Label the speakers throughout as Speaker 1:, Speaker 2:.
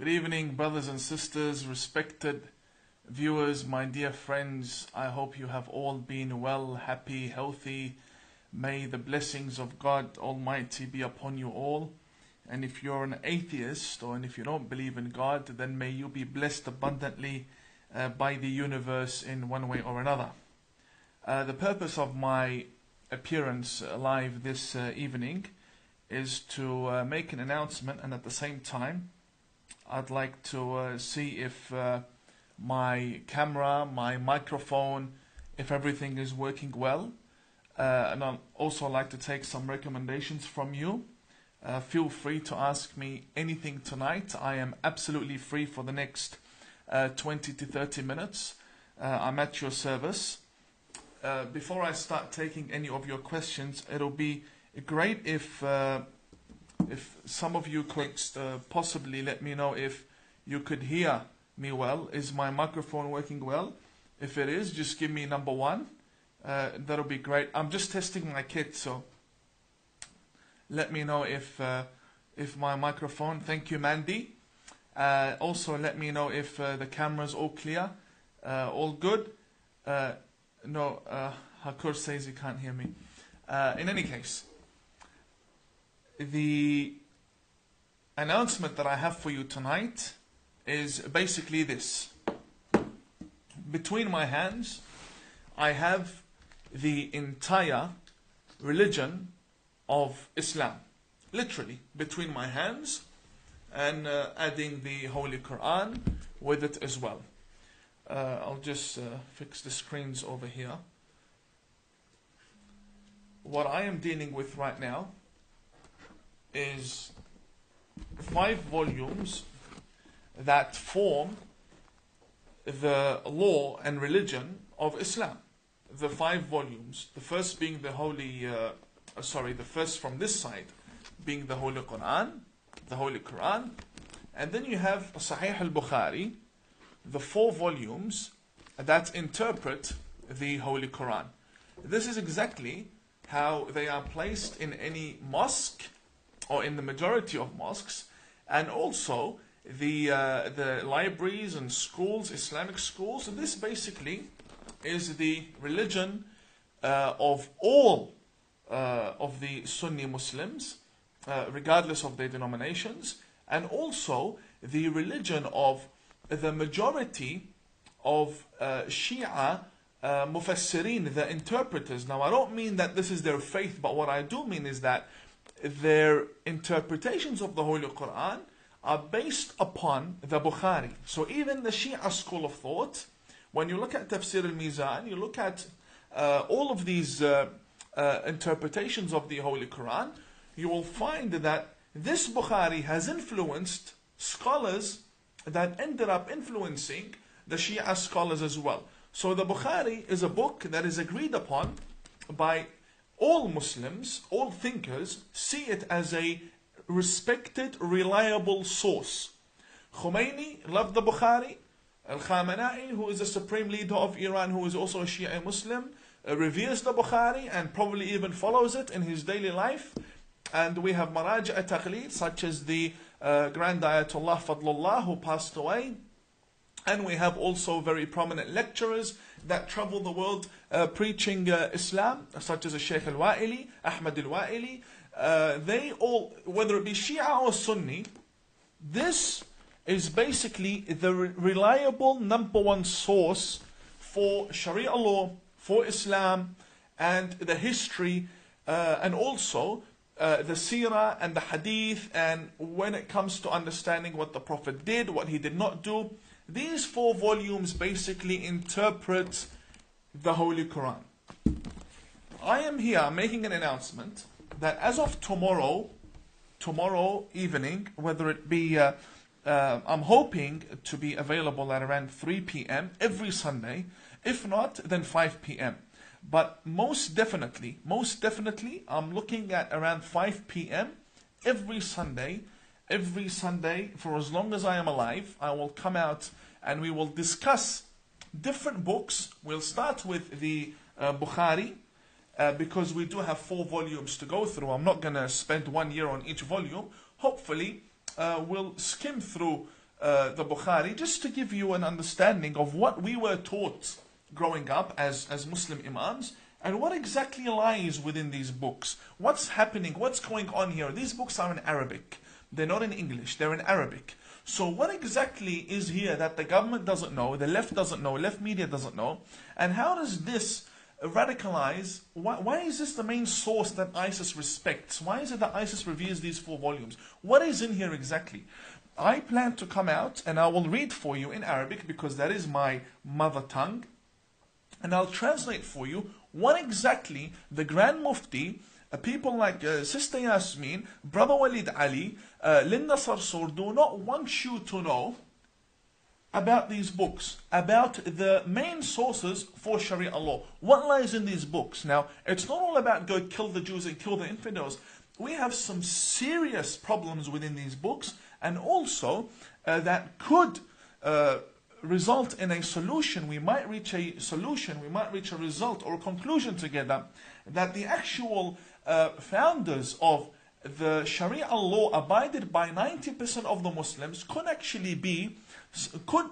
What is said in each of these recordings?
Speaker 1: Good evening, brothers and sisters, respected viewers, my dear friends. I hope you have all been well, happy, healthy. May the blessings of God Almighty be upon you all. And if you're an atheist or if you don't believe in God, then may you be blessed abundantly by the universe in one way or another. The purpose of my appearance live this evening is to make an announcement, and at the same time I'd like to see if my camera, my microphone, if everything is working well. And I'd also like to take some recommendations from you. Feel free to ask me anything tonight. I am absolutely free for the next 20 to 30 minutes. I'm at your service. Before I start taking any of your questions, it'll be great if some of you could possibly let me know if you could hear me well. Is my microphone working well? If it is, just give me number 1. That'll be great. I'm just testing my kit, so let me know if my microphone. Thank you, Mandy. Also, let me know if the camera's all clear, all good. No, Hakur says he can't hear me. In any case, the announcement that I have for you tonight is basically this. Between my hands, I have the entire religion of Islam. Literally, between my hands, and adding the Holy Quran with it as well. I'll just fix the screens over here. What I am dealing with right now is 5 volumes that form the law and religion of Islam. The 5 volumes. The first being the the first from this side being the Holy Quran, and then you have Sahih al-Bukhari, the 4 volumes that interpret the Holy Quran. This is exactly how they are placed in any mosque, or in the majority of mosques, and also the libraries and schools, Islamic schools. So this basically is the religion of all of the Sunni Muslims, regardless of their denominations, and also the religion of the majority of Shia Mufassirin, the interpreters. Now, I don't mean that this is their faith, but what I do mean is that their interpretations of the Holy Quran are based upon the Bukhari. So even the Shia school of thought, when you look at Tafsir al-Mizan, you look at all of these interpretations of the Holy Quran, you will find that this Bukhari has influenced scholars that ended up influencing the Shia scholars as well. So the Bukhari is a book that is agreed upon by all Muslims, all thinkers, see it as a respected, reliable source. Khomeini loved the Bukhari. Al-Khamenei, who is the supreme leader of Iran, who is also a Shia Muslim, reveres the Bukhari and probably even follows it in his daily life. And we have Maraja at-Taqlid, such as the Grand Ayatollah Fadlullah, who passed away. And we have also very prominent lecturers that travel the world preaching Islam, such as Sheikh al-Wa'ili, Ahmad al-Wa'ili. They all, whether it be Shia or Sunni, this is basically the reliable number 1 source for Sharia law, for Islam, and the history, and also the seerah and the hadith, and when it comes to understanding what the Prophet did, what he did not do. These 4 volumes basically interpret the Holy Quran. I am here making an announcement that as of tomorrow evening, whether it be, I'm hoping to be available at around 3 p.m. every Sunday. If not, then 5 p.m. But most definitely, I'm looking at around 5 p.m. every Sunday. Every Sunday, for as long as I am alive, I will come out and we will discuss different books. We'll start with the Bukhari, because we do have 4 volumes to go through. I'm not going to spend 1 year on each volume. Hopefully, we'll skim through the Bukhari, just to give you an understanding of what we were taught growing up as Muslim Imams, and what exactly lies within these books. What's happening? What's going on here? These books are in Arabic. They're not in English. They're in Arabic. So what exactly is here that the government doesn't know, the left doesn't know, left media doesn't know? And how does this radicalize? Why is this the main source that ISIS respects? Why is it that ISIS reveres these 4 volumes? What is in here exactly? I plan to come out and I will read for you in Arabic because that is my mother tongue. And I'll translate for you what exactly the Grand Mufti, people like Sister Yasmin, Brother Walid Ali, Lin Nasr Sur do not want you to know about these books, about the main sources for Sharia law. What lies in these books? Now, it's not all about go kill the Jews and kill the infidels. We have some serious problems within these books, and also that could result in a solution. We might reach a solution, we might reach a result or a conclusion together that the actual founders of the Sharia law abided by 90% of the Muslims could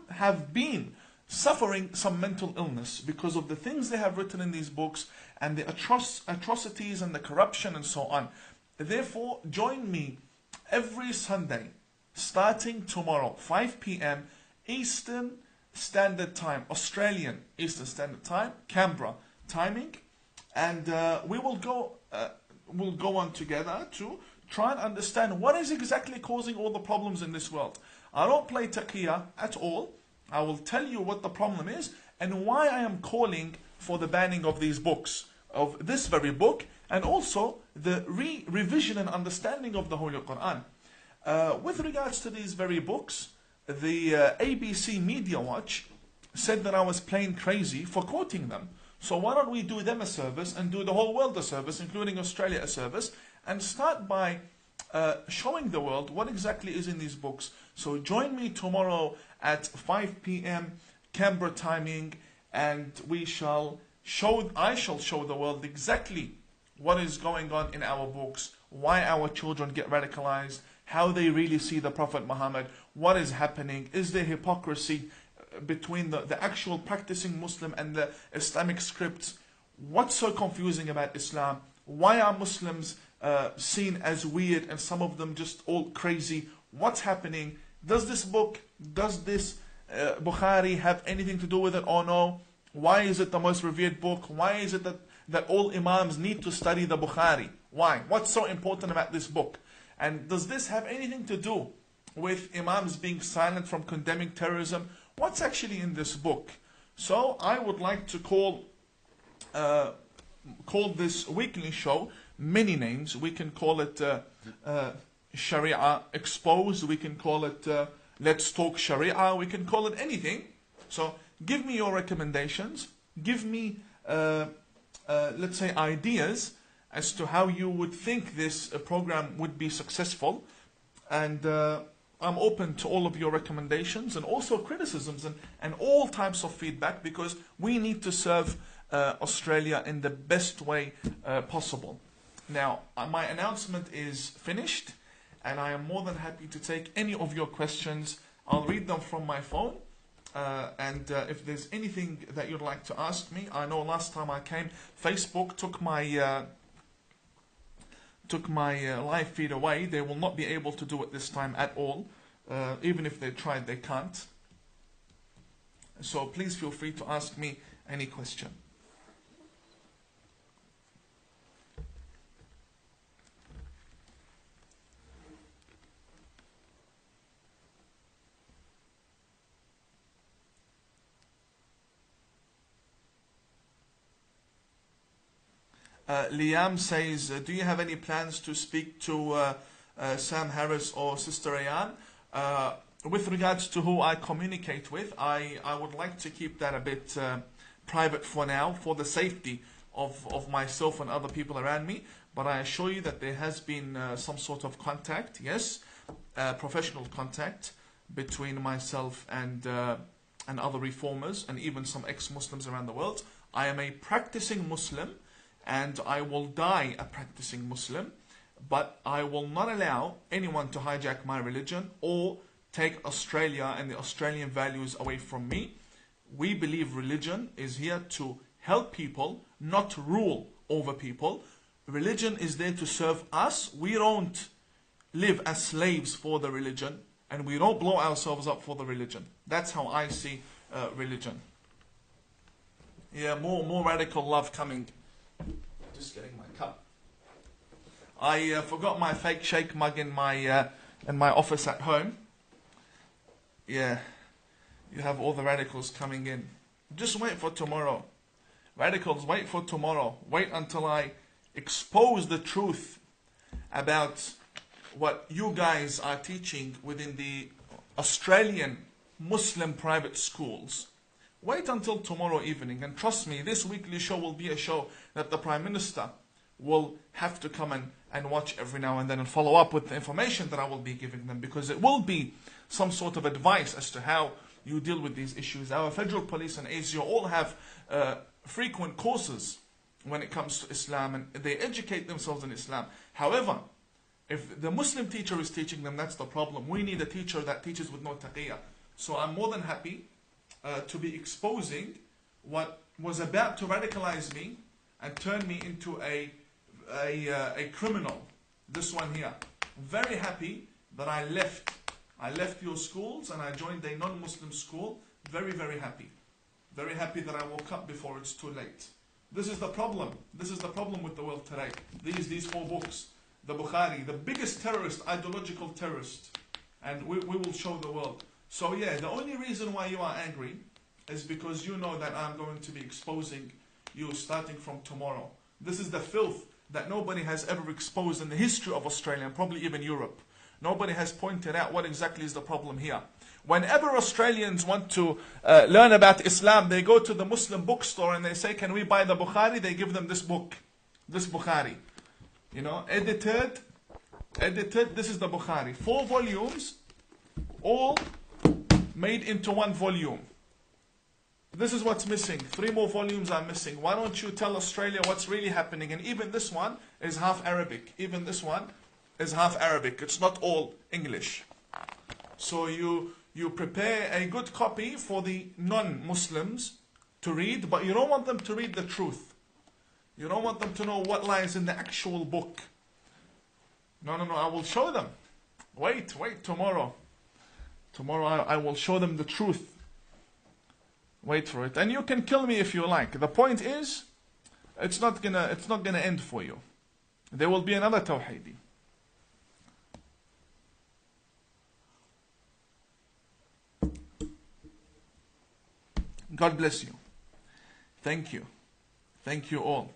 Speaker 1: have been suffering some mental illness because of the things they have written in these books and the atrocities and the corruption and so on. Therefore, join me every Sunday starting tomorrow, 5 p.m. Eastern Standard Time, Australian Eastern Standard Time, Canberra timing, and we will go on together to try and understand what is exactly causing all the problems in this world. I don't play taqiyya at all. I will tell you what the problem is and why I am calling for the banning of these books, of this very book, and also the revision and understanding of the Holy Quran. With regards to these very books, the ABC Media Watch said that I was plain crazy for quoting them. So why don't we do them a service and do the whole world a service, including Australia a service, and start by showing the world what exactly is in these books. So join me tomorrow at 5 p.m. Canberra timing, and I shall show the world exactly what is going on in our books, why our children get radicalized, how they really see the Prophet Muhammad, what is happening, is there hypocrisy between the actual practicing Muslim and the Islamic scripts, what's so confusing about Islam, why are Muslims seen as weird and some of them just all crazy, what's happening, does this book, does this Bukhari have anything to do with it or no, why is it the most revered book, why is it that all Imams need to study the Bukhari, why, what's so important about this book? And does this have anything to do with Imams being silent from condemning terrorism? What's actually in this book? So I would like to call this weekly show many names. We can call it Sharia Exposed. We can call it Let's Talk Sharia. We can call it anything. So give me your recommendations. Give me, let's say, ideas as to how you would think this program would be successful. And I'm open to all of your recommendations and also criticisms and all types of feedback, because we need to serve Australia in the best way possible. Now, my announcement is finished, and I am more than happy to take any of your questions. I'll read them from my phone. And if there's anything that you'd like to ask me, I know last time I came, Facebook took my live feed away. They will not be able to do it this time at all. Even if they tried, they can't. So please feel free to ask me any question. Liam says, do you have any plans to speak to Sam Harris or Sister Ayan? With regards to who I communicate with, I would like to keep that a bit private for now, for the safety of myself and other people around me. But I assure you that there has been some sort of contact, yes, professional contact between myself and other reformers and even some ex-Muslims around the world. I am a practicing Muslim, and I will die a practicing Muslim, but I will not allow anyone to hijack my religion or take Australia and the Australian values away from me. We believe religion is here to help people, not rule over people. Religion is there to serve us. We don't live as slaves for the religion, and we don't blow ourselves up for the religion. That's how I see religion. Yeah, more radical love coming. Just getting my cup. I forgot my fake shake mug in my office at home. Yeah, you have all the radicals coming in. Just wait for tomorrow. Radicals, wait for tomorrow. Wait until I expose the truth about what you guys are teaching within the Australian Muslim private schools. Wait until tomorrow evening, and trust me, this weekly show will be a show that the Prime Minister will have to come and watch every now and then and follow up with the information that I will be giving them, because it will be some sort of advice as to how you deal with these issues. Our federal police and ASIO all have frequent courses when it comes to Islam, and they educate themselves in Islam. However, if the Muslim teacher is teaching them, that's the problem. We need a teacher that teaches with no taqiyya. So I'm more than happy to be exposing what was about to radicalize me and turn me into a criminal. This one here. Very happy that I left your schools and I joined a non-Muslim school. Very, very happy. Very happy that I woke up before it's too late. This is the problem. This is the problem with the world today. These 4 books. The Bukhari, the biggest terrorist, ideological terrorist. And we will show the world. So yeah, the only reason why you are angry is because you know that I'm going to be exposing you starting from tomorrow. This is the filth that nobody has ever exposed in the history of Australia, and probably even Europe. Nobody has pointed out what exactly is the problem here. Whenever Australians want to learn about Islam, they go to the Muslim bookstore and they say, can we buy the Bukhari? They give them this book, this Bukhari. You know, edited, this is the Bukhari. 4 volumes, all made into 1 volume. This is what's missing. 3 more volumes are missing. Why don't you tell Australia what's really happening? And even this one is half Arabic. Even this one is half Arabic. It's not all English. So you prepare a good copy for the non-Muslims to read, but you don't want them to read the truth. You don't want them to know what lies in the actual book. No, I will show them. Wait, tomorrow. Tomorrow I will show them the truth. Wait for it. And you can kill me if you like. The point is, it's not gonna end for you. There will be another Tawhidi. God bless you. Thank you. Thank you all.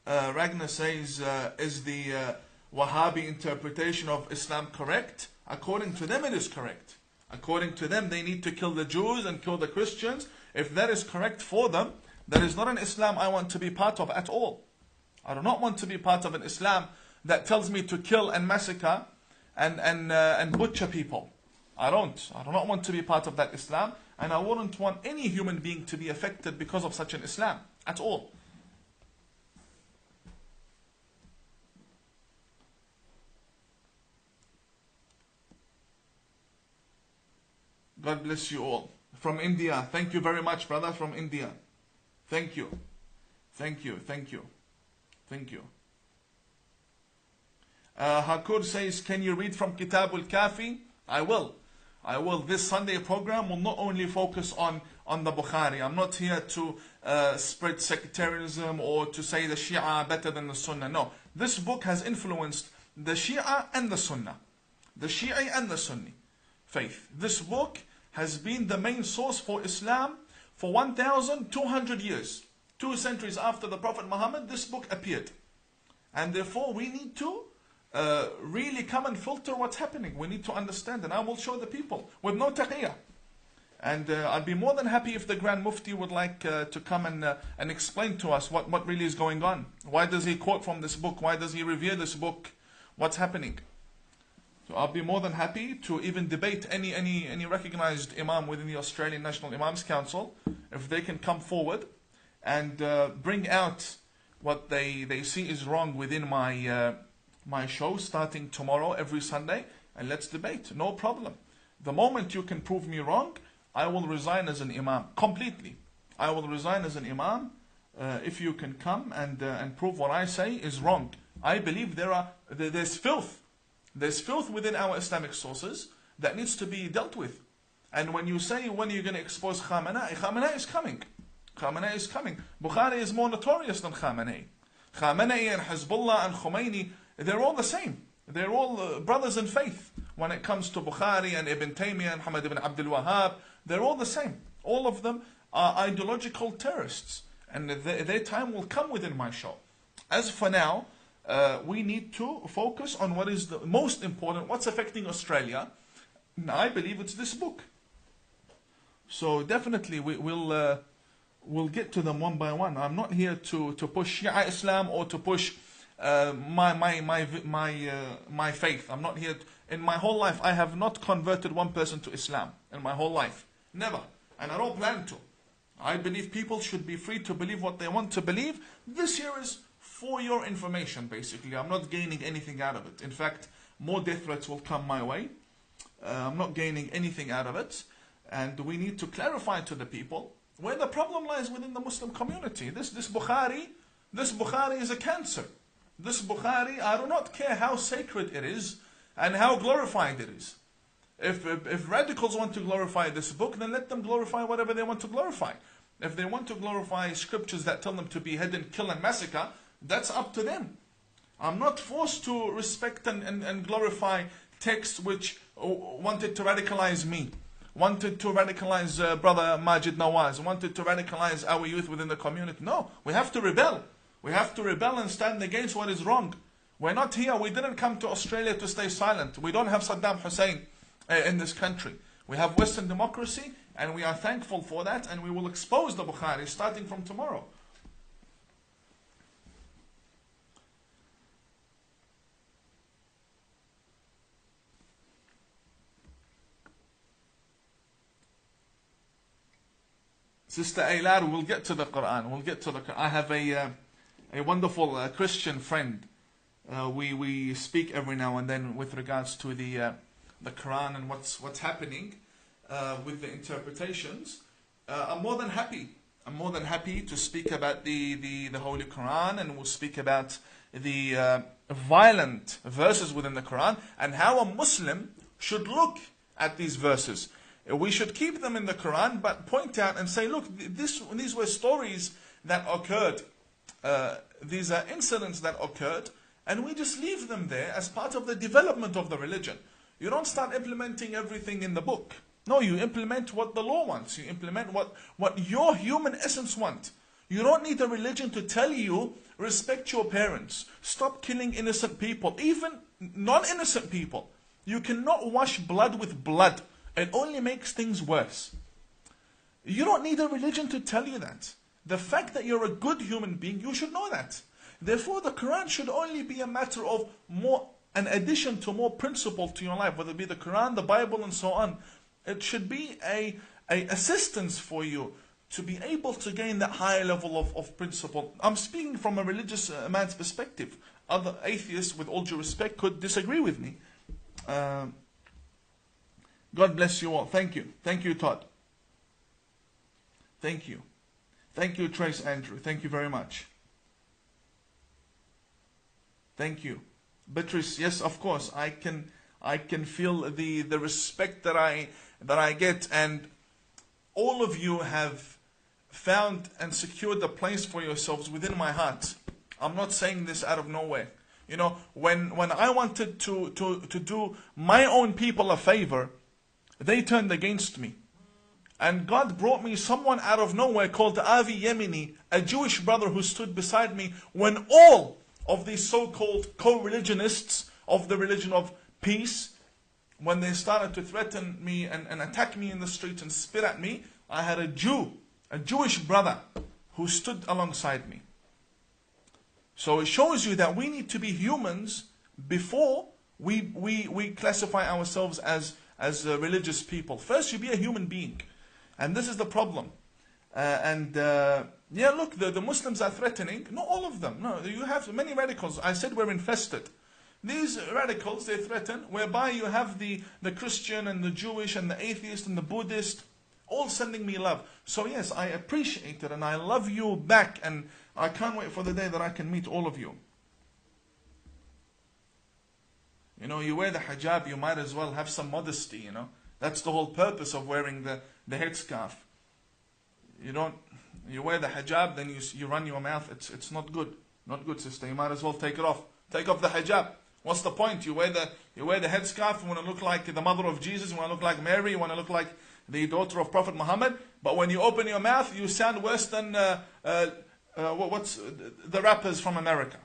Speaker 1: Ragnar says, is the Wahhabi interpretation of Islam correct? According to them, it is correct. According to them, they need to kill the Jews and kill the Christians. If that is correct for them, that is not an Islam I want to be part of at all. I do not want to be part of an Islam that tells me to kill and massacre and butcher people. I do not want to be part of that Islam, and I wouldn't want any human being to be affected because of such an Islam at all. God bless you all. From India. Thank you very much, brother, from India. Thank you. Thank you. Thank you. Thank you. Hakur says, can you read from Kitab al-Kafi? I will. This Sunday program will not only focus on the Bukhari. I'm not here to spread sectarianism or to say the Shia are better than the Sunnah. No. This book has influenced the Shia and the Sunnah. The Shia and the Sunni faith. This book has been the main source for Islam for 1,200 years. 2 centuries after the Prophet Muhammad, this book appeared. And therefore we need to really come and filter what's happening. We need to understand, and I will show the people with no taqiyya. And I'd be more than happy if the Grand Mufti would like to come and explain to us what really is going on. Why does he quote from this book? Why does he revere this book? What's happening? So I'll be more than happy to even debate any recognized Imam within the Australian National Imams Council, if they can come forward and bring out what they see is wrong within my show starting tomorrow every Sunday, and let's debate. No problem. The moment you can prove me wrong, I will resign as an Imam completely. I will resign as an Imam if you can come and prove what I say is wrong. I believe there's filth. There's filth within our Islamic sources that needs to be dealt with. And when you say, when are you going to expose Khamenei? Khamenei is coming. Khamenei is coming. Bukhari is more notorious than Khamenei. Khamenei and Hezbollah and Khomeini, they're all the same. They're all brothers in faith. When it comes to Bukhari and Ibn Taymiyyah and Muhammad ibn Abdul Wahhab, they're all the same. All of them are ideological terrorists. And their time will come within my show. As for now, we need to focus on what is the most important, what's affecting Australia. I believe it's this book. So definitely we'll get to them one by one. I'm not here to push Shia Islam or to push my faith. I'm not here. In my whole life, I have not converted one person to Islam. In my whole life. Never. And I don't plan to. I believe people should be free to believe what they want to believe. This here is for your information, basically. I'm not gaining anything out of it. In fact, more death threats will come my way. I'm not gaining anything out of it. And we need to clarify to the people where the problem lies within the Muslim community. This Bukhari is a cancer. This Bukhari, I do not care how sacred it is and how glorified it is. If radicals want to glorify this book, then let them glorify whatever they want to glorify. If they want to glorify scriptures that tell them to behead and kill and massacre, that's up to them. I'm not forced to respect and glorify texts which wanted to radicalize me, wanted to radicalize Brother Majid Nawaz, wanted to radicalize our youth within the community. No, we have to rebel. We have to rebel and stand against what is wrong. We're not here. We didn't come to Australia to stay silent. We don't have Saddam Hussein in this country. We have Western democracy, and we are thankful for that, and we will expose the Bukhari starting from tomorrow. Sister Aylar, we'll get to the Quran. We'll get to the Quran. I have a wonderful Christian friend. We speak every now and then with regards to the Quran and what's happening with the interpretations. I'm more than happy. I'm more than happy to speak about the Holy Quran, and we'll speak about the violent verses within the Quran and how a Muslim should look at these verses. We should keep them in the Quran, but point out and say, look, these were stories that occurred. These are incidents that occurred, and we just leave them there as part of the development of the religion. You don't start implementing everything in the book. No, you implement what the law wants. You implement what your human essence wants. You don't need a religion to tell you, respect your parents, stop killing innocent people, even non-innocent people. You cannot wash blood with blood. It only makes things worse. You don't need a religion to tell you that. The fact that you're a good human being, you should know that. Therefore, the Quran should only be a matter of an addition to more principle to your life, whether it be the Quran, the Bible, and so on. It should be a assistance for you to be able to gain that higher level of principle. I'm speaking from a religious man's perspective. Other atheists, with all due respect, could disagree with me. God bless you all. Thank you. Thank you, Todd. Thank you. Thank you, Trace Andrew. Thank you very much. Thank you. Beatrice, yes, of course. I can feel the respect that I get, and all of you have found and secured a place for yourselves within my heart. I'm not saying this out of nowhere. You know, when I wanted to do my own people a favor, they turned against me. And God brought me someone out of nowhere called Avi Yemeni, a Jewish brother who stood beside me when all of these so-called co-religionists of the religion of peace, when they started to threaten me and attack me in the street and spit at me, I had a Jewish brother who stood alongside me. So it shows you that we need to be humans before we classify ourselves as religious people. First, you be a human being. And this is the problem. Yeah, look, the Muslims are threatening. Not all of them. No, you have many radicals. I said we're infested. These radicals, they threaten, whereby you have the Christian and the Jewish and the atheist and the Buddhist all sending me love. So yes, I appreciate it and I love you back, and I can't wait for the day that I can meet all of you. You know, you wear the hijab, you might as well have some modesty, you know. That's the whole purpose of wearing the headscarf. You wear the hijab, then you run your mouth. It's not good. Not good, sister. You might as well take it off. Take off the hijab. What's the point? You wear the headscarf, you want to look like the mother of Jesus, you want to look like Mary, you want to look like the daughter of Prophet Muhammad. But when you open your mouth, you sound worse than what's the rappers from America.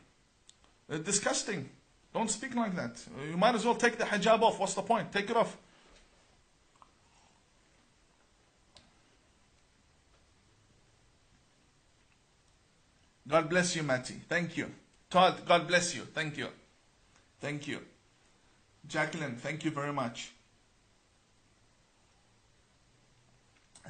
Speaker 1: Disgusting. Don't speak like that. You might as well take the hijab off. What's the point? Take it off. God bless you, Matty. Thank you. Todd, God bless you. Thank you. Thank you. Jacqueline, thank you very much.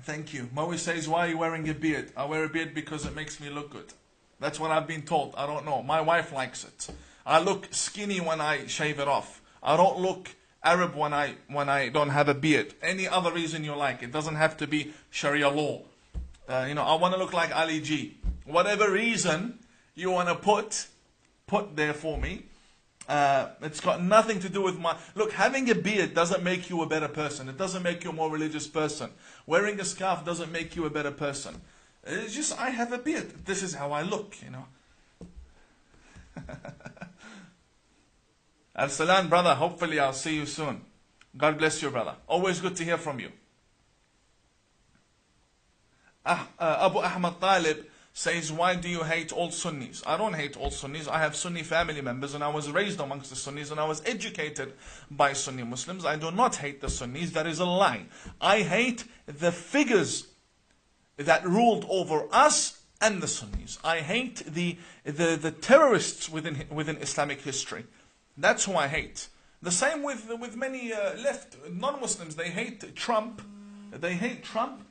Speaker 1: Thank you. Moe says, why are you wearing a beard? I wear a beard because it makes me look good. That's what I've been told. I don't know. My wife likes it. I look skinny when I shave it off. I don't look Arab when I don't have a beard. Any other reason you like. It doesn't have to be Sharia law. I want to look like Ali G. Whatever reason you want to put there for me. It's got nothing to do with look, having a beard doesn't make you a better person. It doesn't make you a more religious person. Wearing a scarf doesn't make you a better person. It's just, I have a beard. This is how I look, you know. Al-Salam, brother. Hopefully I'll see you soon. God bless you, brother. Always good to hear from you. Abu Ahmad Talib says, why do you hate all Sunnis? I don't hate all Sunnis. I have Sunni family members and I was raised amongst the Sunnis and I was educated by Sunni Muslims. I do not hate the Sunnis. That is a lie. I hate the figures that ruled over us and the Sunnis. I hate the terrorists within Islamic history. That's who I hate. The same with many left non-Muslims. They hate Trump. They hate Trump.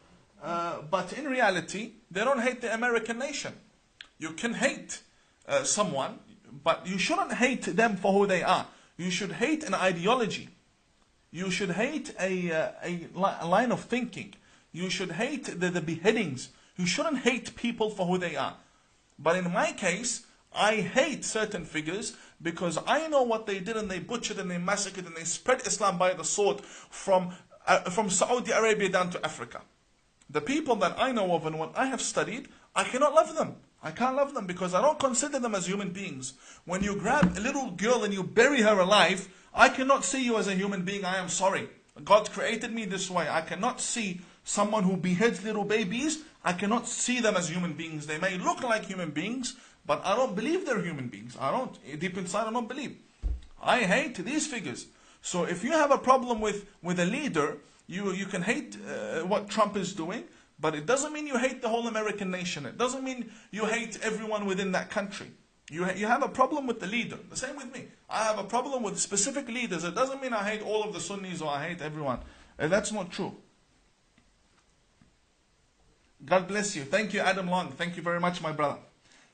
Speaker 1: But in reality, they don't hate the American nation. You can hate someone, but you shouldn't hate them for who they are. You should hate an ideology. You should hate a line of thinking. You should hate the beheadings. You shouldn't hate people for who they are. But in my case, I hate certain figures because I know what they did, and they butchered and they massacred and they spread Islam by the sword from Saudi Arabia down to Africa. The people that I know of and what I have studied, I cannot love them. I can't love them because I don't consider them as human beings. When you grab a little girl and you bury her alive, I cannot see you as a human being. I am sorry. God created me this way. I cannot see someone who beheads little babies. I cannot see them as human beings. They may look like human beings, but I don't believe they're human beings. I don't. Deep inside, I don't believe. I hate these figures. So if you have a problem with a leader, you can hate what Trump is doing, but it doesn't mean you hate the whole American nation. It doesn't mean you hate everyone within that country. You have a problem with the leader. The same with me. I have a problem with specific leaders. It doesn't mean I hate all of the Sunnis or I hate everyone. That's not true. God bless you. Thank you, Adam Long. Thank you very much, my brother.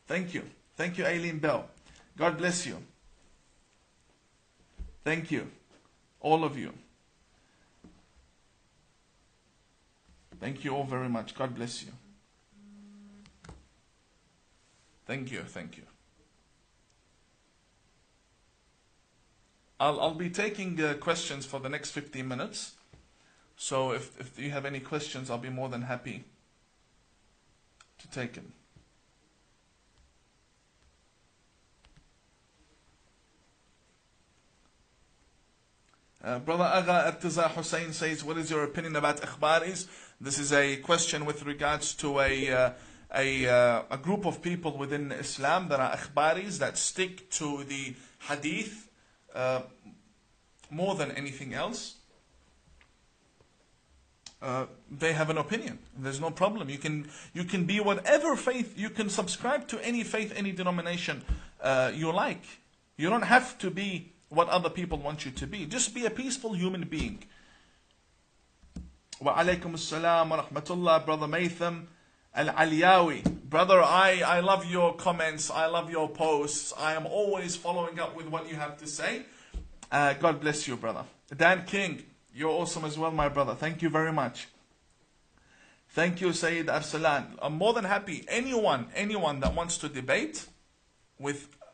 Speaker 1: Thank you. Thank you, Aileen Bell. God bless you. Thank you. All of you. Thank you all very much. God bless you. Thank you. Thank you. I'll be taking questions for the next 15 minutes. So if you have any questions, I'll be more than happy to take them. Brother Agha Artaza Hussein says, what is your opinion about ikhbaris? This is a question with regards to a group of people within Islam that are ikhbaris, that stick to the hadith more than anything else. They have an opinion. There's no problem. You can be whatever faith, you can subscribe to any faith, any denomination you like. You don't have to be what other people want you to be. Just be a peaceful human being. Wa alaykum assalam wa rahmatullah, Brother Maytham. Al-Aliyawi. Brother, I love your comments. I love your posts. I am always following up with what you have to say. God bless you, brother. Dan King, you're awesome as well, my brother. Thank you very much. Thank you, Sayyid Arsalan. I'm more than happy. Anyone that wants to debate,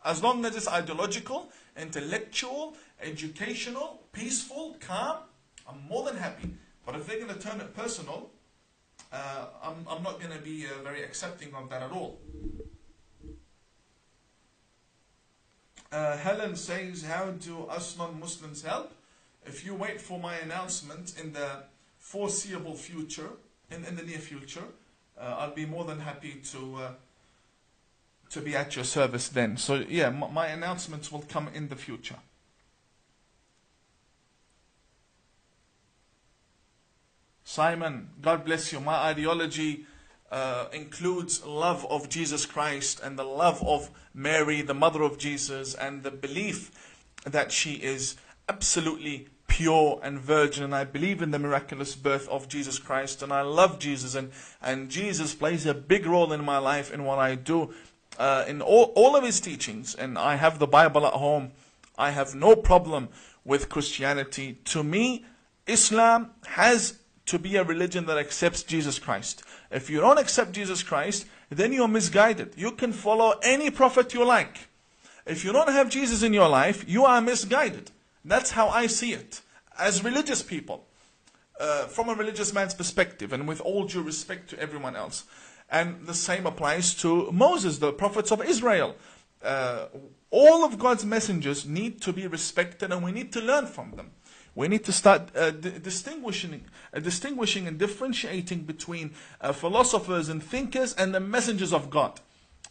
Speaker 1: as long as it's ideological, intellectual, educational, peaceful, calm, I'm more than happy. But if they're going to turn it personal, I'm not going to be very accepting of that at all. Helen says, how do us non-Muslims help? If you wait for my announcement in the foreseeable future, in the near future, I'll be more than happy to be at your service then. So yeah, my announcements will come in the future. Simon, God bless you. My ideology includes love of Jesus Christ and the love of Mary, the mother of Jesus, and the belief that she is absolutely pure and virgin, and I believe in the miraculous birth of Jesus Christ, and I love Jesus, and Jesus plays a big role in my life, in what I do, in all of his teachings, and I have the Bible at home. I have no problem with Christianity. To me, Islam has to be a religion that accepts Jesus Christ. If you don't accept Jesus Christ, then you're misguided. You can follow any prophet you like. If you don't have Jesus in your life, you are misguided. That's how I see it. As religious people, from a religious man's perspective, and with all due respect to everyone else. And the same applies to Moses, the prophets of Israel. All of God's messengers need to be respected, and we need to learn from them. We need to start distinguishing and differentiating between philosophers and thinkers and the messengers of God.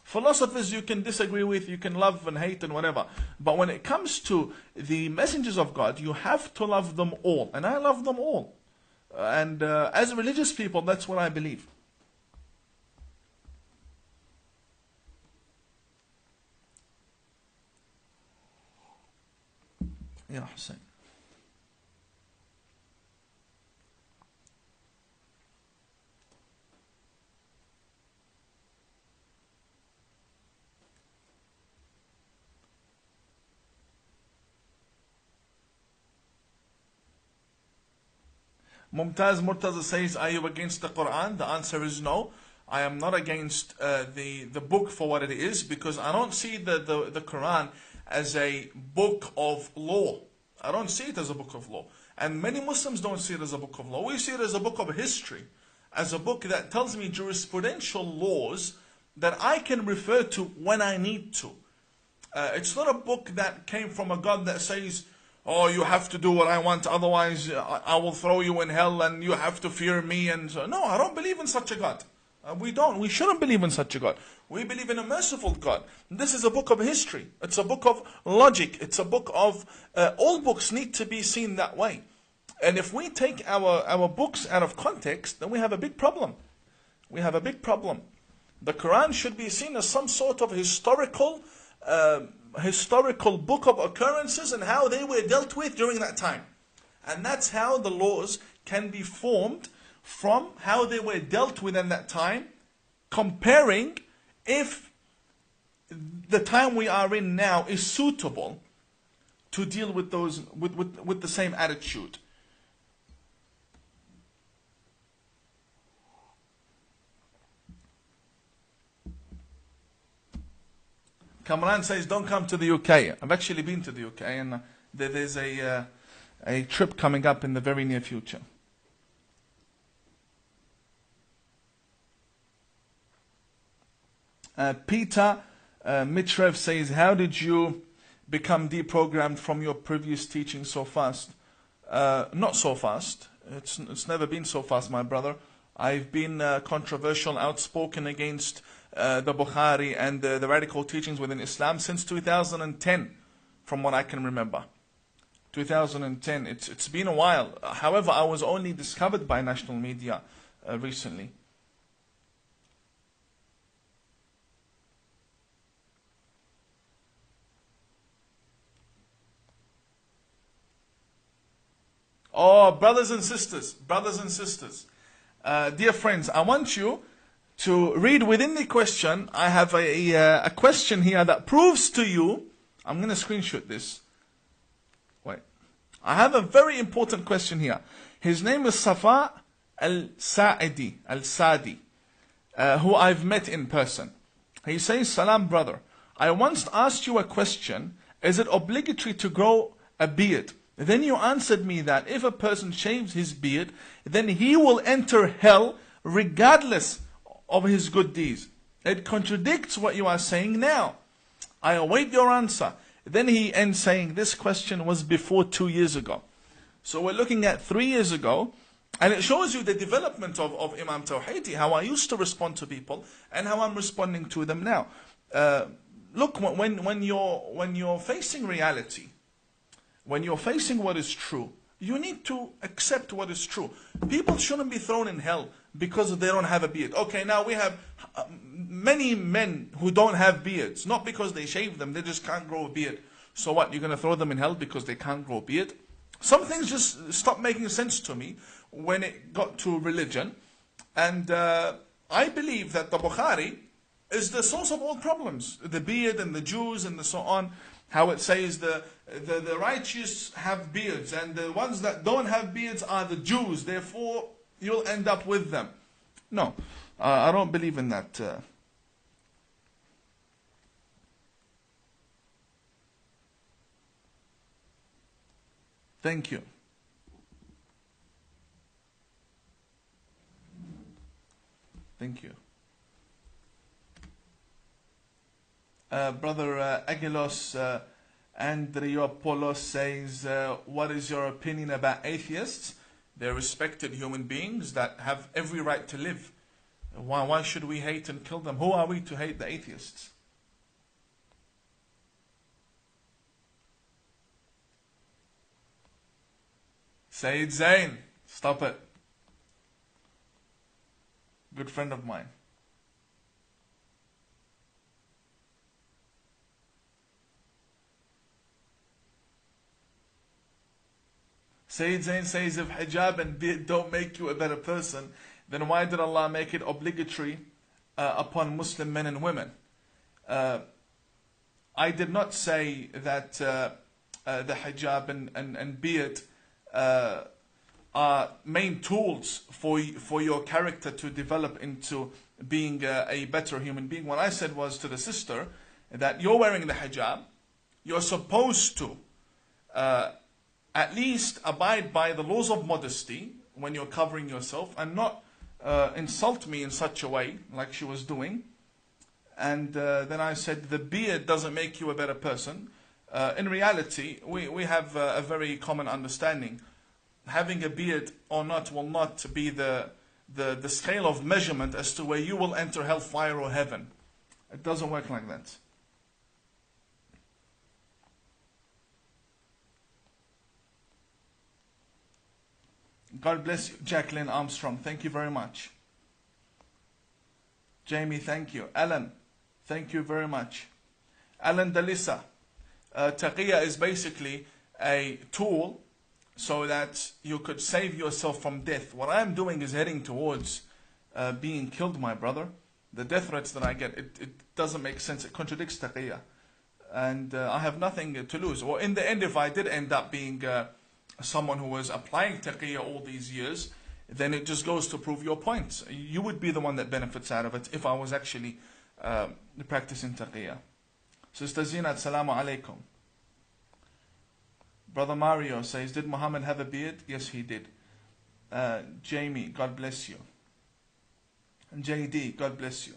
Speaker 1: Philosophers you can disagree with, you can love and hate and whatever. But when it comes to the messengers of God, you have to love them all. And I love them all. And as religious people, that's what I believe. Yeah, Hussein. Mumtaz Murtaza says, are you against the Quran? The answer is no. I am not against the book for what it is, because I don't see the Quran as a book of law. I don't see it as a book of law. And many Muslims don't see it as a book of law. We see it as a book of history, as a book that tells me jurisprudential laws that I can refer to when I need to. It's not a book that came from a God that says, oh, you have to do what I want, otherwise I will throw you in hell and you have to fear me. And so, no, I don't believe in such a God. We shouldn't believe in such a God. We believe in a merciful God. This is a book of history. It's a book of logic. It's a book of, all books need to be seen that way. And if we take our books out of context, then we have a big problem. We have a big problem. The Quran should be seen as some sort of historical book of occurrences and how they were dealt with during that time. And that's how the laws can be formed, from how they were dealt with in that time, comparing if the time we are in now is suitable to deal with those with the same attitude. Kamran says, don't come to the UK. I've actually been to the UK, and there's a trip coming up in the very near future. Peter Mitrev says, how did you become deprogrammed from your previous teaching so fast? Not so fast. It's never been so fast, my brother. I've been controversial, outspoken against the Bukhari and the radical teachings within Islam since 2010, from what I can remember. 2010. It's been a while. However, I was only discovered by national media recently. Oh, brothers and sisters, dear friends, I want you to read within the question, I have a question here that proves to you. I'm going to screenshot this. Wait. I have a very important question here. His name is Safa Al-Sadi, who I've met in person. He says, Salam brother, I once asked you a question, is it obligatory to grow a beard? Then you answered me that if a person shaves his beard, then he will enter hell regardless of his good deeds. It contradicts what you are saying now. I await your answer. Then he ends saying, this question was before 2 years ago. So we're looking at 3 years ago, and it shows you the development of Imam Tawhidi, how I used to respond to people, and how I'm responding to them now. Look, when you're facing reality, when you're facing what is true, you need to accept what is true. People shouldn't be thrown in hell because they don't have a beard. Okay, now we have many men who don't have beards. Not because they shave them, they just can't grow a beard. So what, you're going to throw them in hell because they can't grow a beard? Some things just stopped making sense to me when it got to religion. And I believe that the Bukhari is the source of all problems. The beard and the Jews and so on. How it says the righteous have beards and the ones that don't have beards are the Jews. Therefore, you'll end up with them. No, I don't believe in that. Thank you. Thank you. Brother Agilos Andriopoulos says, what is your opinion about atheists? They're respected human beings that have every right to live. Why should we hate and kill them? Who are we to hate the atheists? Sayyid Zain, stop it. Good friend of mine. Sayyid Zain says, if hijab and beard don't make you a better person, then why did Allah make it obligatory upon Muslim men and women? I did not say that the hijab and beard are main tools for your character to develop into being a better human being. What I said was to the sister that you're wearing the hijab, you're supposed to at least abide by the laws of modesty when you're covering yourself and not insult me in such a way like she was doing. And then I said the beard doesn't make you a better person. In reality, we have a very common understanding. Having a beard or not will not be the scale of measurement as to where you will enter hellfire or heaven. It doesn't work like that. God bless you, Jacqueline Armstrong. Thank you very much. Jamie, thank you. Alan, thank you very much. Alan Dalisa. Taqiyya is basically a tool so that you could save yourself from death. What I am doing is heading towards being killed, my brother. The death threats that I get, it doesn't make sense. It contradicts taqiyya. And I have nothing to lose. Or in the end, if I did end up being someone who was applying taqiyya all these years, then it just goes to prove your point. You would be the one that benefits out of it if I was actually practicing taqiyya. Sister Zinat, Assalamu alaikum. Brother Mario says, did Muhammad have a beard? Yes, he did. Jamie, God bless you. And JD, God bless you.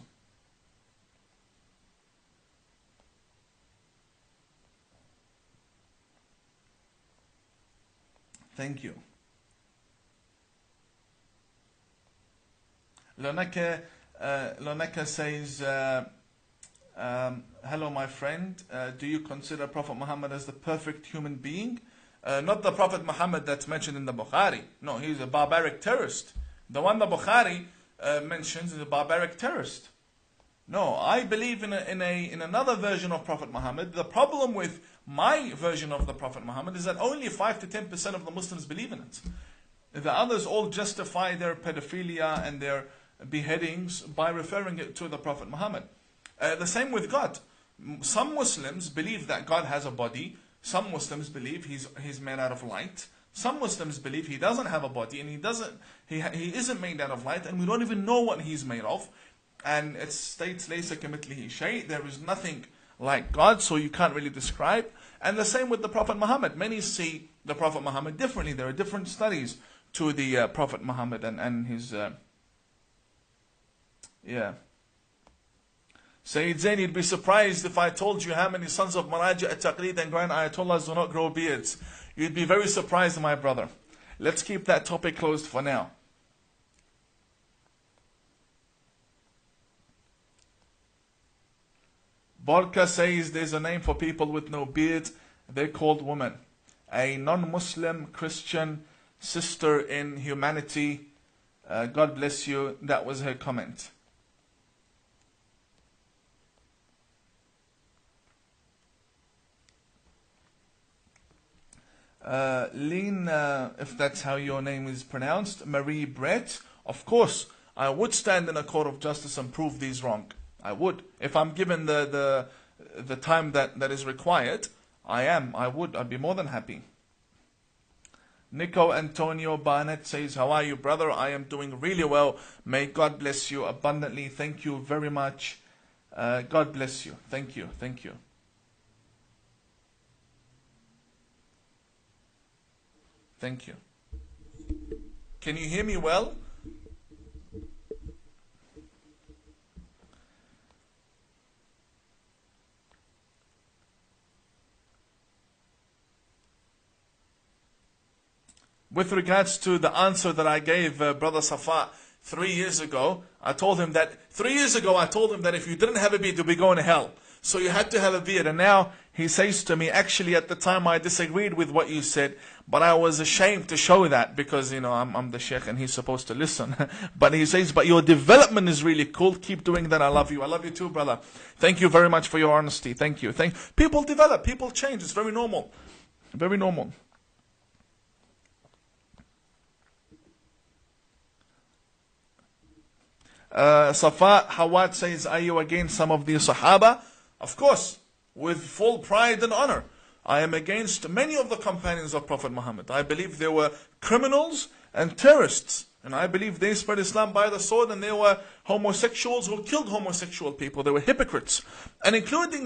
Speaker 1: Thank you. Loneka says, hello my friend, do you consider Prophet Muhammad as the perfect human being? Not the Prophet Muhammad that's mentioned in the Bukhari. No, he's a barbaric terrorist. The one the Bukhari mentions is a barbaric terrorist. No, I believe in another version of Prophet Muhammad. The problem with my version of the Prophet Muhammad is that only 5 to 10% of the Muslims believe in it. The others all justify their pedophilia and their beheadings by referring it to the Prophet Muhammad. The same with God. Some Muslims believe that God has a body. Some Muslims believe he's made out of light. Some Muslims believe he doesn't have a body and he isn't made out of light, and we don't even know what he's made of. And it states لَيْسَ كَمِثْلِهِ شَيْءٍ, there is nothing like God, so you can't really describe. And the same with the Prophet Muhammad. Many see the Prophet Muhammad differently. There are different studies to the Prophet Muhammad and his Sayyid Zain, you'd be surprised if I told you how many sons of Maraja at-Taqreed and Grand Ayatollahs do not grow beards. You'd be very surprised, my brother. Let's keep that topic closed for now. Borka says there's a name for people with no beard. They're called women. A non-Muslim Christian sister in humanity. God bless you. That was her comment. Lynn, if that's how your name is pronounced, Marie Brett, of course, I would stand in a court of justice and prove these wrong. I would. If I'm given the time that is required, I'd be more than happy. Nico Antonio Barnett says, how are you, brother? I am doing really well. May God bless you abundantly. Thank you very much. God bless you. Thank you. Thank you. Thank you. Can you hear me well? With regards to the answer that I gave Brother Safa 3 years ago, I told him that if you didn't have a beard, you'd be going to hell. So you had to have a beard. And now he says to me, actually at the time I disagreed with what you said, but I was ashamed to show that because, I'm the sheikh and he's supposed to listen. But he says, but your development is really cool. Keep doing that. I love you. I love you too, brother. Thank you very much for your honesty. Thank you. People develop. People change. It's very normal. Very normal. Safa Hawad says, are you against some of the Sahaba? Of course, with full pride and honor. I am against many of the companions of Prophet Muhammad. I believe they were criminals and terrorists. And I believe they spread Islam by the sword, and they were homosexuals who killed homosexual people. They were hypocrites. And including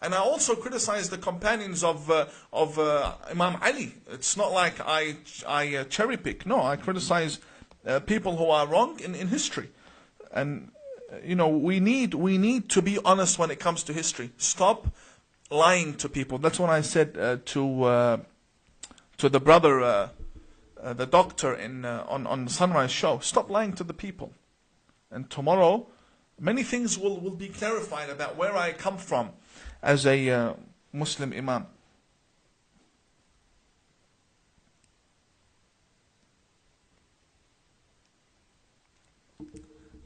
Speaker 1: and I also criticize the companions of Imam Ali. It's not like I cherry pick. No, I criticize people who are wrong in history. And we need to be honest when it comes to history. Stop lying to people. That's what I said to the brother, the doctor on the Sunrise show. Stop lying to the people. And tomorrow, many things will be clarified about where I come from as a Muslim Imam.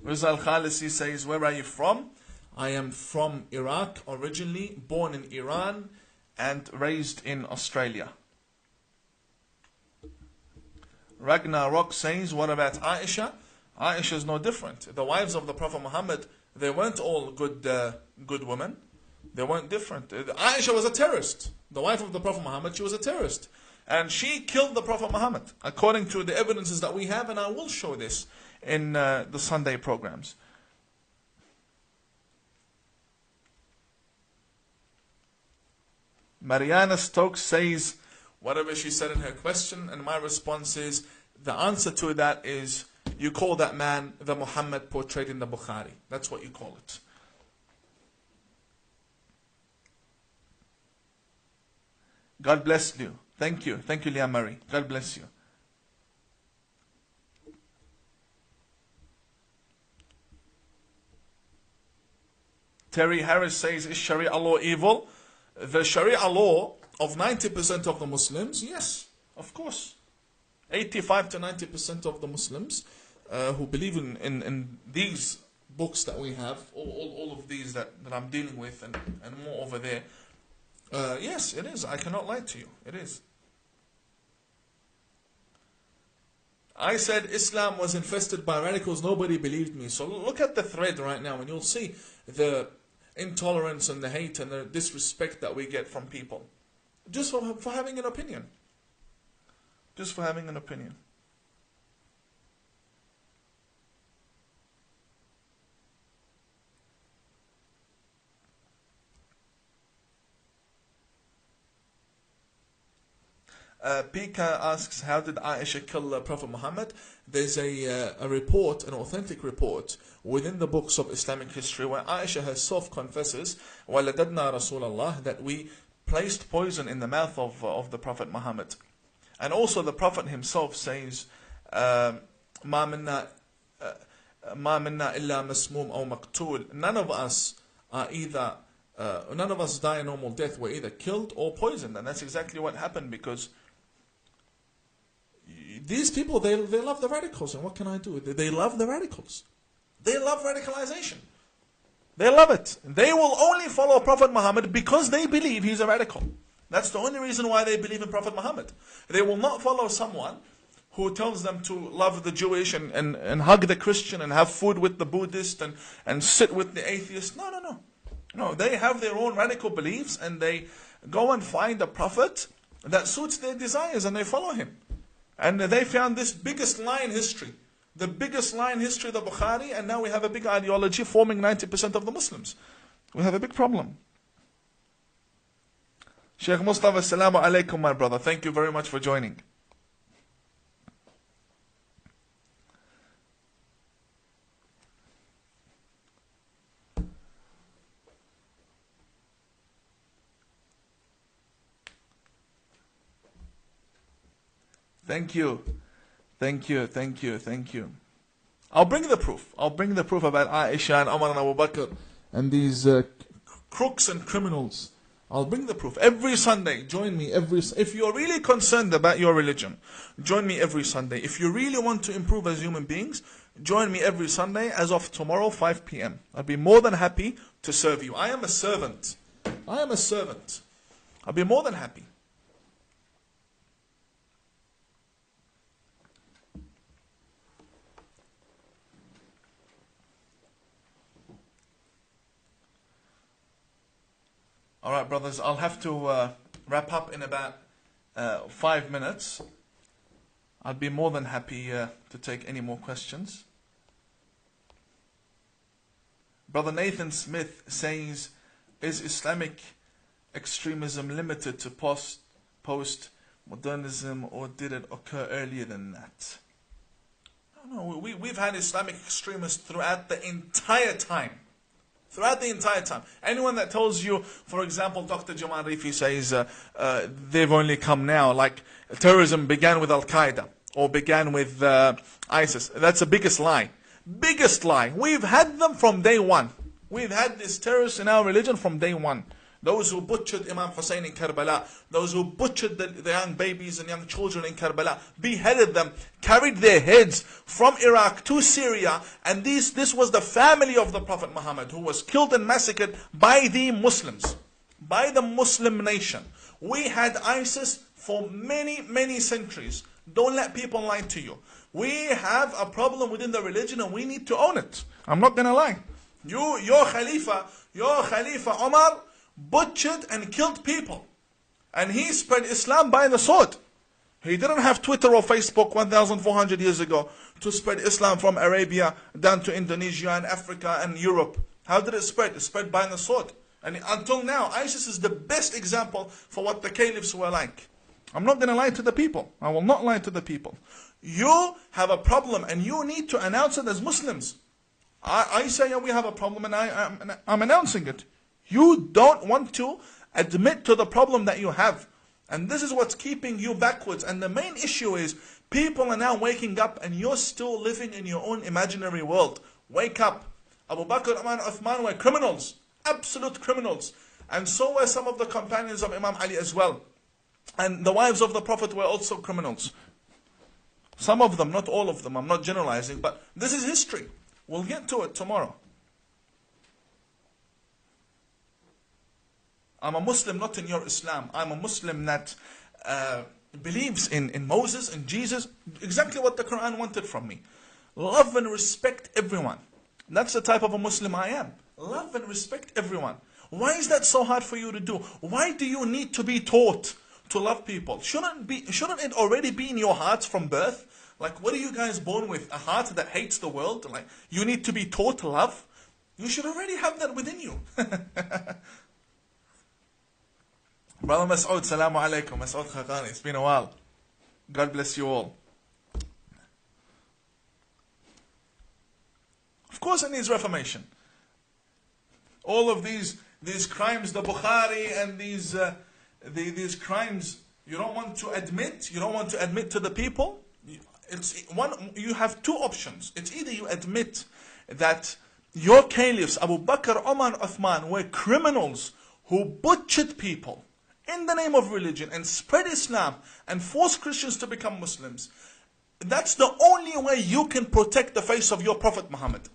Speaker 1: Rizal Khalisi says, where are you from? I am from Iraq originally, born in Iran and raised in Australia. Ragnar Rock says, what about Aisha? Aisha is no different. The wives of the Prophet Muhammad, they weren't all good women. They weren't different. Aisha was a terrorist. The wife of the Prophet Muhammad, she was a terrorist. And she killed the Prophet Muhammad, according to the evidences that we have, and I will show this in the Sunday programs. Mariana Stokes says, whatever she said in her question, and my response is, the answer to that is, you call that man the Muhammad portrayed in the Bukhari. That's what you call it. God bless you. Thank you. Thank you, Leah Murray. God bless you. Terry Harris says, is Sharia law evil? The Sharia law of 90% of the Muslims, yes, of course. 85 to 90% of the Muslims who believe in these books that we have, all of these that I'm dealing with and more over there, yes, it is. I cannot lie to you. It is. I said Islam was infested by radicals. Nobody believed me. So look at the thread right now and you'll see the intolerance and the hate and the disrespect that we get from people. Just for having an opinion. Just for having an opinion. Pika asks, how did Aisha kill Prophet Muhammad? There's a report, an authentic report, within the books of Islamic history where Aisha herself confesses, وَلَدَدْنَا رَسُولَ اللَّهِ, that we placed poison in the mouth of the Prophet Muhammad. And also the Prophet himself says, مَا مِنَّا إِلَّا مَسْمُومٌ أَوْ مَقْتُولٌ. None of us are either, none of us die a normal death. We're either killed or poisoned. And that's exactly what happened, because these people, they love the radicals. And what can I do? They love the radicals. They love radicalization. They love it. They will only follow Prophet Muhammad because they believe he's a radical. That's the only reason why they believe in Prophet Muhammad. They will not follow someone who tells them to love the Jewish and hug the Christian and have food with the Buddhist and sit with the atheist. No, no, no. No, they have their own radical beliefs and they go and find a prophet that suits their desires and they follow him. And they found this biggest lie in history. The biggest lie in history, the Bukhari, and now we have a big ideology forming 90% of the Muslims. We have a big problem. Sheikh Mustafa, assalamu alaikum, my brother. Thank you very much for joining. Thank you. Thank you, thank you, thank you. I'll bring the proof. I'll bring the proof about Aisha and Umar and Abu Bakr and these crooks and criminals. I'll bring the proof. Every Sunday, join me if you're really concerned about your religion, join me every Sunday. If you really want to improve as human beings, join me every Sunday as of tomorrow, 5 p.m. I'll be more than happy to serve you. I am a servant. I am a servant. I'll be more than happy. Alright, brothers, I'll have to wrap up in about 5 minutes. I'd be more than happy to take any more questions. Brother Nathan Smith says, is Islamic extremism limited to post-modernism, or did it occur earlier than that? I don't know. We've had Islamic extremists throughout the entire time. Throughout the entire time. Anyone that tells you, for example, Dr. Jamal Rifi says they've only come now, like terrorism began with Al-Qaeda or began with ISIS. That's the biggest lie. Biggest lie. We've had them from day one. We've had these terrorists in our religion from day one. Those who butchered Imam Hussein in Karbala, those who butchered the young babies and young children in Karbala, beheaded them, carried their heads from Iraq to Syria, and this was the family of the Prophet Muhammad, who was killed and massacred by the Muslims, by the Muslim nation. We had ISIS for many, many centuries. Don't let people lie to you. We have a problem within the religion and we need to own it. I'm not going to lie. Your Khalifa Umar butchered and killed people. And he spread Islam by the sword. He didn't have Twitter or Facebook 1,400 years ago to spread Islam from Arabia down to Indonesia and Africa and Europe. How did it spread? It spread by the sword. And until now, ISIS is the best example for what the caliphs were like. I'm not going to lie to the people. I will not lie to the people. You have a problem and you need to announce it as Muslims. I say we have a problem and I'm announcing it. You don't want to admit to the problem that you have. And this is what's keeping you backwards. And the main issue is people are now waking up and you're still living in your own imaginary world. Wake up. Abu Bakr, Umar, Uthman were criminals. Absolute criminals. And so were some of the companions of Imam Ali as well. And the wives of the Prophet were also criminals. Some of them, not all of them. I'm not generalizing, but this is history. We'll get to it tomorrow. I'm a Muslim not in your Islam. I'm a Muslim that believes in Moses and Jesus, exactly what the Quran wanted from me. Love and respect everyone. That's the type of a Muslim I am. Love and respect everyone. Why is that so hard for you to do? Why do you need to be taught to love people? Shouldn't it already be in your hearts from birth? Like, what are you guys born with? A heart that hates the world? Like, you need to be taught to love? You should already have that within you. Brother Mas'ud, salamu alaikum. Mas'ud Khaqani, it's been a while. God bless you all. Of course it needs reformation. All of these crimes, the Bukhari and these crimes, you don't want to admit to the people. You have two options. It's either you admit that your caliphs, Abu Bakr, Umar, Uthman, were criminals who butchered people in the name of religion and spread Islam and forced Christians to become Muslims. That's the only way you can protect the face of your Prophet Muhammad.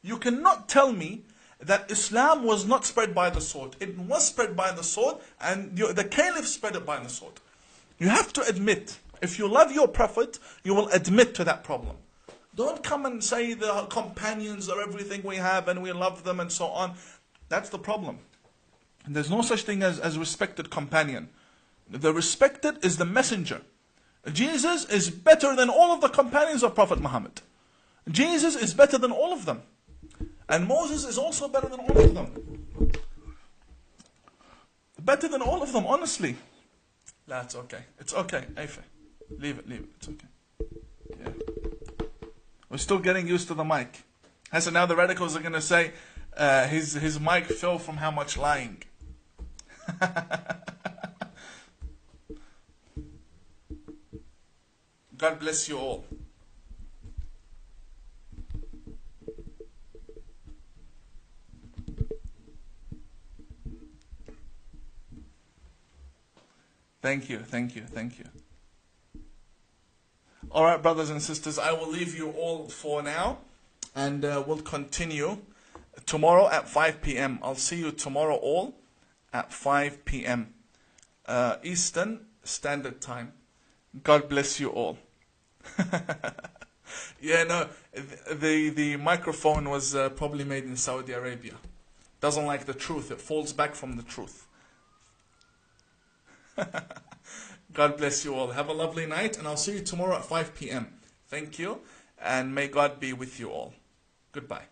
Speaker 1: You cannot tell me that Islam was not spread by the sword. It was spread by the sword, and the caliph spread it by the sword. You have to admit. If you love your Prophet, you will admit to that problem. Don't come and say the companions are everything we have and we love them and so on. That's the problem. There's no such thing as respected companion. The respected is the messenger. Jesus is better than all of the companions of Prophet Muhammad. Jesus is better than all of them. And Moses is also better than all of them. Better than all of them, honestly. That's okay. It's okay. Aife. Leave it. It's okay. Yeah. We're still getting used to the mic. And so now the radicals are going to say his mic fell from how much lying. God bless you all. Thank you. Alright, brothers and sisters, I will leave you all for now, and we'll continue tomorrow at 5 p.m. I'll see you tomorrow all at 5 p.m. Eastern Standard Time. God bless you all. Yeah, no, the microphone was probably made in Saudi Arabia. Doesn't like the truth. It falls back from the truth. God bless you all. Have a lovely night, and I'll see you tomorrow at 5 p.m. Thank you, and may God be with you all. Goodbye.